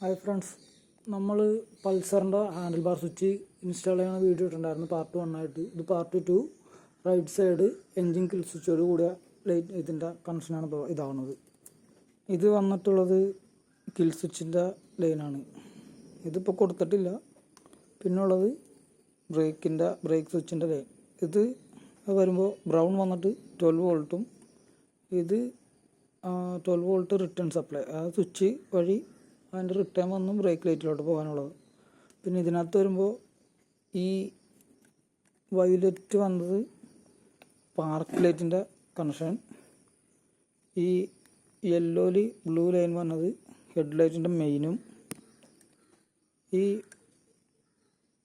Hi friends, നമ്മൾ പൾസറിൻ്റെ handle bar switch install ചെയ്യുന്ന വീഡിയോ ഇട്ടിട്ടുണ്ടായിരുന്നു പാർട്ട് 1 ആയിട്ട്. ഇത് part 2 right side engine kill സ്വിച്ചോട് കൂടിയ ലൈറ്റ് ഇതിൻ്റെ കണക്ഷനാണ് ഇതാവുന്നത്. ഇത് വന്നിട്ടുള്ളത് കിൽ സ്വിച്ചിൻ്റെ ലൈനാണ്. ഇതിപ്പോൾ കൊടുത്തിട്ടില്ല. പിന്നുള്ളത് ബ്രേക്ക് സ്വിച്ചിൻ്റെ ലൈൻ. ഇത് വരുമ്പോൾ ബ്രൗൺ വന്നിട്ട് 12 വോൾട്ടും ഇത് 12 വോൾട്ട് റിട്ടേൺ സപ്ലൈ. ആ സ്വിച്ച് വഴി അതിൻ്റെ റിട്ടേൺ വന്ന് ബ്രേക്ക് ലൈറ്റിലോട്ട് പോകാനുള്ളത്. പിന്നെ ഇതിനകത്ത് വരുമ്പോൾ ഈ വയലറ്റ് വന്നത് പാർക്ക് ലൈറ്റിൻ്റെ കണക്ഷൻ, ഈ യെല്ലോയിൽ ബ്ലൂ ലൈൻ വന്നത് ഹെഡ് ലൈറ്റിൻ്റെ മെയിനും, ഈ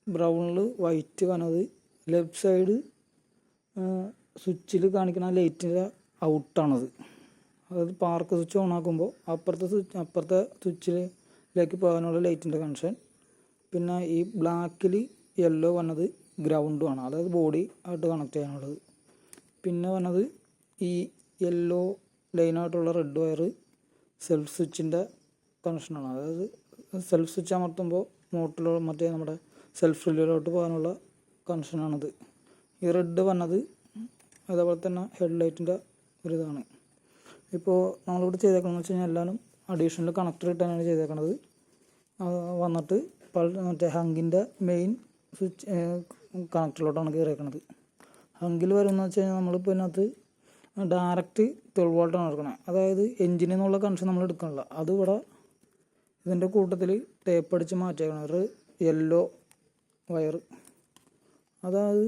ബ്രൗണിൽ വൈറ്റ് വന്നത് ലെഫ്റ്റ് സൈഡ് സ്വിച്ചിൽ കാണിക്കുന്ന ലൈറ്റിൻ്റെ ഔട്ടാണത്. അതായത് പാർക്ക് സ്വിച്ച് ഓൺ ആക്കുമ്പോൾ അപ്പുറത്തെ സ്വിച്ചിലേക്ക് പോകാനുള്ള ലൈറ്റിൻ്റെ കണക്ഷൻ. പിന്നെ ഈ ബ്ലാക്കിൽ യെല്ലോ വന്നത് ഗ്രൗണ്ടുമാണ്, അതായത് ബോഡി ആയിട്ട് കണക്ട് ചെയ്യാനുള്ളത്. പിന്നെ വന്നത് ഈ യെല്ലോ ലൈനായിട്ടുള്ള റെഡ് വയർ സെൽഫ് സ്വിച്ചിൻ്റെ കണക്ഷനാണ്. അതായത് സെൽഫ് സ്വിച്ച് അമർത്തുമ്പോൾ മോട്ടറിലോ നമ്മുടെ സെൽഫ് റിലേയിലോട്ട് പോകാനുള്ള കണക്ഷനാണിത്. ഈ റെഡ് വന്നത് അതേപോലെ തന്നെ ഹെഡ് ലൈറ്റിൻ്റെ ഒരിതാണ്. ഇപ്പോൾ നമ്മളിവിടെ ചെയ്തേക്കണമെന്ന് വെച്ച് കഴിഞ്ഞാൽ എല്ലാവരും അഡീഷണൽ കണക്ടർ ഇട്ടാണ് ചെയ്തേക്കണത്. വന്നിട്ട് മറ്റേ ഹങ്കിൻ്റെ മെയിൻ സ്വിച്ച് കണക്ടറിലോട്ടാണ് കയറിയേക്കണത്. ഹങ്കിൽ വരുമെന്ന് വെച്ച് കഴിഞ്ഞാൽ നമ്മളിപ്പോൾ ഇതിനകത്ത് ഡയറക്റ്റ് 12 വോൾട്ടാണ് എടുക്കണത്. അതായത് എൻജിനിൽ നിന്നുള്ള കണക്ഷൻ നമ്മൾ എടുക്കണില്ല. അത് ഇവിടെ ഇതിൻ്റെ കൂട്ടത്തിൽ ടേപ്പ് അടിച്ച് മാറ്റിയേക്കണം ഒരു യെല്ലോ വയർ. അതായത്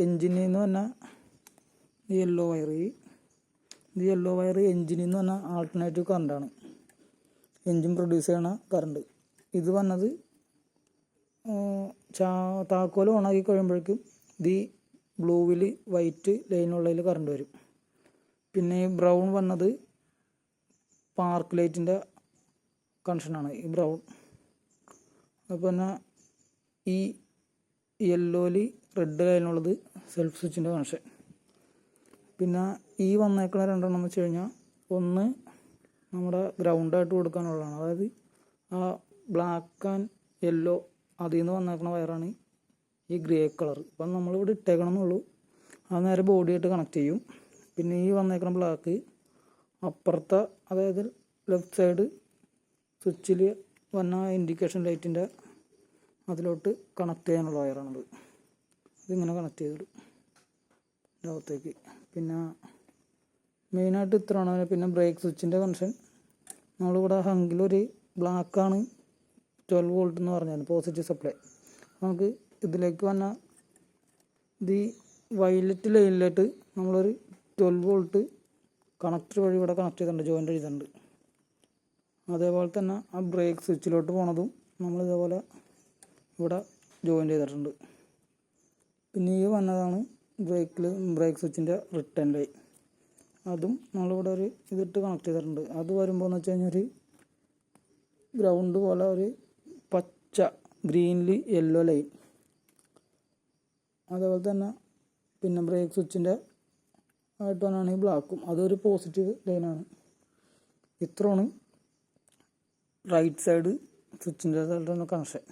എൻജിനിൽ നിന്ന് തന്നെ യെല്ലോ വയർ, ഇത് യെല്ലോ വയർ എൻജിനിൽ നിന്ന് തന്നെ ആൾട്ടർനേറ്റീവ് കറണ്ടാണ്, എൻജിൻ പ്രൊഡ്യൂസ് ചെയ്യണ കറണ്ട്. ഇത് വന്നത് താക്കോൽ ഓണാക്കി കഴിയുമ്പോഴേക്കും ഈ ബ്ലൂവിൽ വൈറ്റ് ലൈനുള്ളതിൽ കറണ്ട് വരും. പിന്നെ ഈ ബ്രൗൺ വന്നത് പാർക്ക് ലൈറ്റിൻ്റെ കണക്ഷനാണ് ഈ ബ്രൗൺ. അപ്പോൾ പിന്നെ ഈ യെല്ലോയിൽ റെഡ് ലൈനുള്ളത് സെൽഫ് സ്വിച്ചിൻ്റെ കണക്ഷൻ. പിന്നെ ഈ വന്നേക്കുന്ന രണ്ടെണ്ണം എന്ന് വെച്ച് കഴിഞ്ഞാൽ ഒന്ന് നമ്മുടെ ഗ്രൗണ്ടായിട്ട് കൊടുക്കാനുള്ളതാണ്. അതായത് ആ ബ്ലാക്ക് ആൻഡ് യെല്ലോ അതിൽ നിന്ന് വന്നേക്കുന്ന വയറാണ് ഈ ഗ്രേ കളർ. ഇപ്പം നമ്മളിവിടെ ഇട്ടേക്കണമെന്നുള്ളൂ, അത് നേരെ ബോഡിയായിട്ട് കണക്ട് ചെയ്യും. പിന്നെ ഈ വന്നേക്കുന്ന ബ്ലാക്ക് അപ്പുറത്തെ, അതായത് ലെഫ്റ്റ് സൈഡ് സ്വിച്ചിൽ വന്ന ഇൻഡിക്കേഷൻ ലൈറ്റിൻ്റെ അതിലോട്ട് കണക്ട് ചെയ്യാനുള്ള വയറാണത്. ഇതിങ്ങനെ കണക്ട് ചെയ്തിടും ലോകത്തേക്ക്. പിന്നെ മെയിനായിട്ട് ഇത്രയാണ്. പിന്നെ ബ്രേക്ക് സ്വിച്ചിൻ്റെ കണക്ഷൻ നമ്മളിവിടെ ഹങ്കിലൊരു ബ്ലാക്കാണ് 12 വോൾട്ട് എന്ന് പറഞ്ഞാൽ പോസിറ്റീവ് സപ്ലൈ. നമുക്ക് ഇതിലേക്ക് വന്ന ഇത് വയലറ്റ് ലൈനിലായിട്ട് നമ്മളൊരു 12 വോൾട്ട് കണക്ടർ വഴി ഇവിടെ കണക്ട് ചെയ്തിട്ടുണ്ട്, ജോയിൻ്റ് ചെയ്തിട്ടുണ്ട്. അതേപോലെ തന്നെ ആ ബ്രേക്ക് സ്വിച്ചിലോട്ട് പോണതും നമ്മളിതേപോലെ ഇവിടെ ജോയിൻ്റ് ചെയ്തിട്ടുണ്ട്. പിന്നെ ഈ വന്നതാണ് ബ്രേക്ക് സ്വിച്ചിൻ്റെ റിട്ടേൺ ലൈൻ. അതും നമ്മളിവിടെ ഒരു ഇതിട്ട് കണക്ട് ചെയ്തിട്ടുണ്ട്. അത് വരുമ്പോൾ എന്ന് വെച്ച് കഴിഞ്ഞാൽ ഒരു ഗ്രൗണ്ട് പോലെ ഒരു പച്ച ഗ്രീനിൽ യെല്ലോ ലൈൻ. അതേപോലെ തന്നെ പിന്നെ ബ്രേക്ക് സ്വിച്ചിൻ്റെ ആയിട്ട് വന്നാണ് ഈ ബ്ലാക്കും, അതൊരു പോസിറ്റീവ് ലൈനാണ്. ഇത്രയാണ് റൈറ്റ് സൈഡ് സ്വിച്ചിൻ്റെ കണക്ഷൻ.